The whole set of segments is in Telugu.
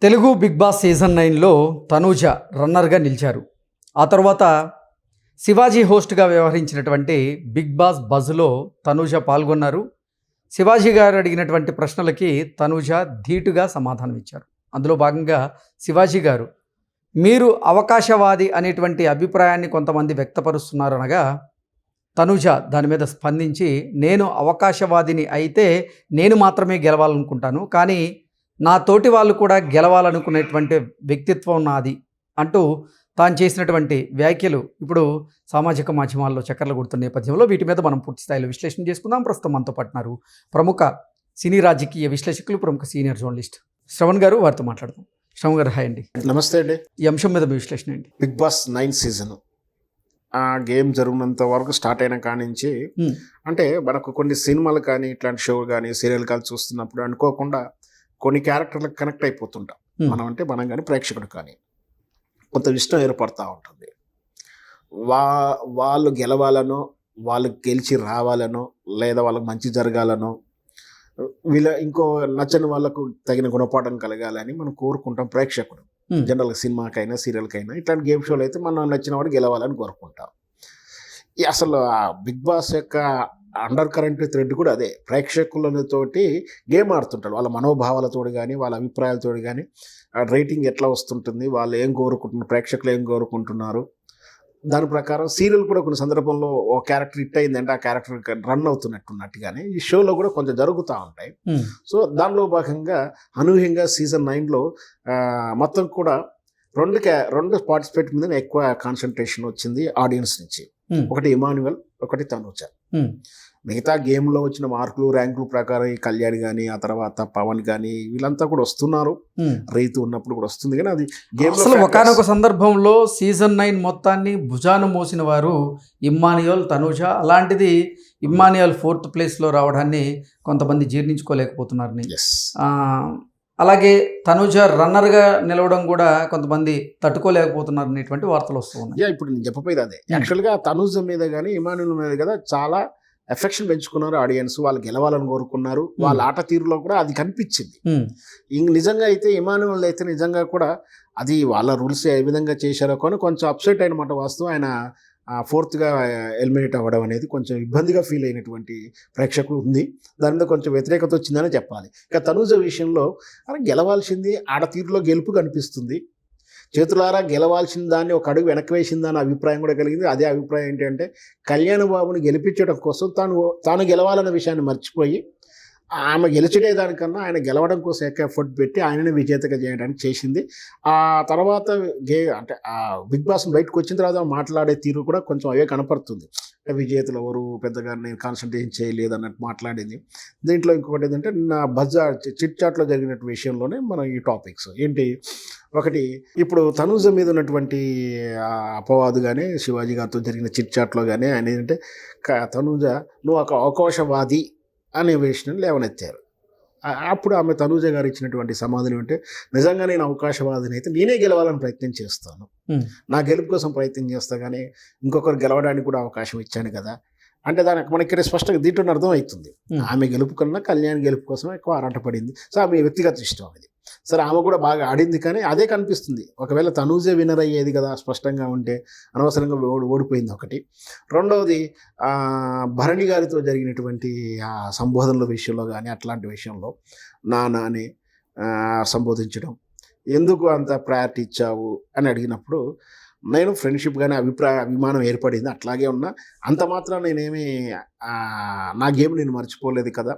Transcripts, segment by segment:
తెలుగు బిగ్ బాస్ సీజన్ 9లో తనూజ రన్నర్గా నిలిచారు. ఆ తర్వాత శివాజీ హోస్ట్గా వ్యవహరించినటువంటి బిగ్ బాస్ బజ్లో తనూజ పాల్గొన్నారు. శివాజీ గారు అడిగినటువంటి ప్రశ్నలకి తనూజ ధీటుగా సమాధానం ఇచ్చారు. అందులో భాగంగా శివాజీ గారు, మీరు అవకాశవాది అనేటువంటి అభిప్రాయాన్ని కొంతమంది వ్యక్తపరుస్తున్నారు అనగా, తనూజ దాని మీద స్పందించి, నేను అవకాశవాదిని అయితే నేను మాత్రమే గెలవాలనుకుంటాను, కానీ నా తోటి వాళ్ళు కూడా గెలవాలనుకునేటువంటి వ్యక్తిత్వం నాది అంటూ తాను చేసినటువంటి వ్యాఖ్యలు ఇప్పుడు సామాజిక మాధ్యమాల్లో చక్కర్లు కొడుతున్న నేపథ్యంలో వీటి మీద మనం పూర్తి స్థాయిలో విశ్లేషణ చేసుకుందాం. ప్రస్తుతం మనతో పట్టినారు ప్రముఖ సినీ రాజకీయ విశ్లేషకులు, ప్రముఖ సీనియర్ జర్నలిస్ట్ శ్రవణ్ గారు. వారితో మాట్లాడదాం. శ్రవణ్ గారు, హాయ్ అండి. నమస్తే అండి. ఈ అంశం మీద మీ విశ్లేషణ అండి. బిగ్ బాస్ 9 సీజన్ ఆ గేమ్ జరుగునంత వరకు స్టార్ట్ అయిన కాడి నుంచి అంటే మనకు కొన్ని సినిమాలు కానీ ఇట్లాంటి షో కానీ సీరియల్ కానీ చూస్తున్నప్పుడు అనుకోకుండా కొన్ని క్యారెక్టర్లకు కనెక్ట్ అయిపోతుంటాం మనం. అంటే మనం కానీ ప్రేక్షకుడు కానీ కొంత ఇష్టం ఏర్పడుతూ ఉంటుంది. వాళ్ళు గెలవాలనో, వాళ్ళు గెలిచి రావాలనో, లేదా వాళ్ళకి మంచి జరగాలనో, ఇంకో నచ్చని వాళ్ళకు తగిన గుణపాఠం కలగాలని మనం కోరుకుంటాం ప్రేక్షకుడు. జనరల్గా సినిమాకైనా సీరియల్కైనా ఇట్లాంటి గేమ్ షోలు అయితే మనం నచ్చిన వాడు గెలవాలని కోరుకుంటాం. అసలు ఆ బిగ్ బాస్ యొక్క అండర్ కరెంట్ థ్రెడ్ కూడా అదే. ప్రేక్షకులతోటి గేమ్ ఆడుతుంటాడు. వాళ్ళ మనోభావాలతో కానీ, వాళ్ళ అభిప్రాయాలతో కానీ, రేటింగ్ ఎట్లా వస్తుంటుంది, వాళ్ళు ఏం కోరుకుంటున్నారు, ప్రేక్షకులు ఏం కోరుకుంటున్నారు, దాని ప్రకారం సీరియల్ కూడా కొన్ని సందర్భంలో ఒక క్యారెక్టర్ హిట్ అయిందంటే ఆ క్యారెక్టర్ రన్ అవుతున్నట్టున్నట్టుగానే ఈ షోలో కూడా కొంచెం జరుగుతూ ఉంటాయి. సో దానిలో భాగంగా అనూహ్యంగా సీజన్ 9లో మొత్తం కూడా రెండు పార్టిసిపేట్ మీద ఎక్కువ కాన్సన్ట్రేషన్ వచ్చింది ఆడియన్స్ నుంచి. ఒకటి ఇమాన్యువల్, ఒకటి తనూజ. మిగతా గేమ్లో వచ్చిన మార్కులు ర్యాంకులు ప్రకారం ఈ కళ్యాణ్ కానీ, ఆ తర్వాత పవన్ కానీ వీళ్ళంతా కూడా వస్తున్నారు. రైతు ఉన్నప్పుడు కూడా వస్తుంది. కానీ అది గేమ్ ఒకనొక సందర్భంలో సీజన్ 9 మొత్తాన్ని భుజాను మోసిన వారు ఇమ్మాన్యుయల్, తనూజ. అలాంటిది ఇమ్మాన్యుయల్ 4th ప్లేస్లో రావడాన్ని కొంతమంది జీర్ణించుకోలేకపోతున్నారు. అలాగే తనూజ రన్నర్గా నిలవడం కూడా కొంతమంది తట్టుకోలేకపోతున్నారు అనేటువంటి వార్తలు వస్తూ ఉన్నాయి. ఇప్పుడు నేను చెప్పపోయేది అదే. యాక్చువల్గా తనూజ మీద కానీ ఇమాన్యుల్ మీద కదా చాలా ఎఫెక్షన్ పెంచుకున్నారు ఆడియన్స్. వాళ్ళు గెలవాలని కోరుకున్నారు. వాళ్ళ ఆట తీరులో కూడా అది కనిపించింది. నిజంగా అయితే ఇమాన్యుల్ అయితే నిజంగా కూడా అది వాళ్ళ రూల్స్ ఏ విధంగా చేశారో కానీ కొంచెం అప్సెట్ అయినమాట. వాస్తవం ఆయన 4th ఎలిమినేట్ అవ్వడం అనేది కొంచెం ఇబ్బందిగా ఫీల్ అయినటువంటి ప్రేక్షకులు ఉంది. దాని మీద కొంచెం వ్యతిరేకత వచ్చిందని చెప్పాలి. ఇక తనూజ విషయంలో గెలవాల్సింది ఆట తీరులో గెలుపు కనిపిస్తుంది. చేతులారా గెలవాల్సిన దాన్ని ఒక అడుగు వెనక్కి వేసిందని అభిప్రాయం కూడా కలిగింది. అదే అభిప్రాయం ఏంటంటే కళ్యాణ్ బాబుని గెలిపించడం కోసం తాను గెలవాలన్న విషయాన్ని మర్చిపోయి ఆమె గెలిచడే దానికన్నా ఆయన గెలవడం కోసం ఎక్కువ ఎఫర్ట్ పెట్టి ఆయనని విజేతగా చేయడానికి చేసింది. ఆ తర్వాత అంటే ఆ బిగ్ బాస్ బయటకు వచ్చిన తర్వాత మాట్లాడే తీరు కూడా కొంచెం అవే కనపడుతుంది. విజేతలు ఎవరు పెద్దగా నేను కాన్సన్ట్రేషన్ చేయలేదు అన్నట్టు మాట్లాడింది. దీంట్లో ఇంకొకటి ఏంటంటే నా బజార్ చిట్ చాట్లో జరిగిన విషయంలోనే మనం ఈ టాపిక్స్ ఏంటి, ఒకటి ఇప్పుడు తనూజ మీద ఉన్నటువంటి అపవాదు కానీ శివాజీ గారితో జరిగిన చిట్ చాట్లో కానీ ఆయన ఏంటంటే తనూజ నువ్వు ఒక అవకాశవాది అనే విషయం లేవనెత్తారు. అప్పుడు ఆమె తనూజ గారు ఇచ్చినటువంటి సమాధానం అంటే, నిజంగా నేను అవకాశవాదిని అయితే నేనే గెలవాలని ప్రయత్నం చేస్తాను, నా గెలుపు కోసం ప్రయత్నం చేస్తా, కానీ ఇంకొకరు గెలవడానికి కూడా అవకాశం ఇచ్చాను కదా అంటే దానికి మనకి స్పష్టంగా దీంట్లో అర్థం అవుతుంది. ఆమె గెలుపు కన్నా కళ్యాణ్ గెలుపు కోసం ఎక్కువ ఆరాటపడింది. సో ఆమె వ్యక్తిగత ఇష్టం అది. సరే, ఆమె కూడా బాగా ఆడింది, కానీ అదే కనిపిస్తుంది. ఒకవేళ తనూజే విన్నర్ అయ్యేది కదా స్పష్టంగా ఉంటే, అనవసరంగా ఓడిపోయింది ఒకటి. రెండవది భరణి గారితో జరిగినటువంటి ఆ సంబోధనల విషయంలో కానీ అట్లాంటి విషయంలో నాన్న అని సంబోధించడం, ఎందుకు అంత ప్రయారిటీ ఇచ్చావు అని అడిగినప్పుడు నేను ఫ్రెండ్షిప్ కానీ అభిమానం ఏర్పడింది, అట్లాగే ఉన్నా, అంత మాత్రం నేనేమి నా గేమ్ నేను మర్చిపోలేదు కదా,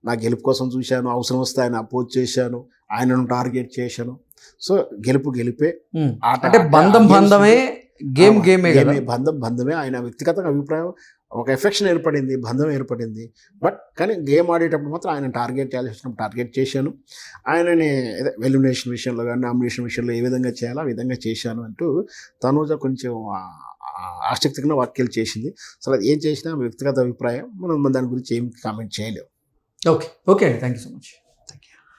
నా గెలుపు కోసం చూశాను, అవసరం వస్తే ఆయన అపోజ్ చేశాను, ఆయనను టార్గెట్ చేశాను. సో గెలుపు గెలిపే, అంటే బంధమే, బంధమే. ఆయన వ్యక్తిగత అభిప్రాయం ఒక ఎఫెక్షన్ ఏర్పడింది, బంధం ఏర్పడింది. బట్ కానీ గేమ్ ఆడేటప్పుడు మాత్రం ఆయన టార్గెట్ చేయాల్సి వచ్చినప్పుడు టార్గెట్ చేశాను. ఆయనని ఎలిమినేషన్ విషయంలో కానీ నామినేషన్ విషయంలో ఏ విధంగా చేయాలో ఆ విధంగా చేశాను అంటూ తనూజ కొంచెం ఆసక్తికరమైన వ్యాఖ్యలు చేసింది. అసలు ఏం చేసినా వ్యక్తిగత అభిప్రాయం, మనం దాని గురించి ఏం కామెంట్ చేయలేము. ఓకే అండి, థ్యాంక్ యూ సో మచ్.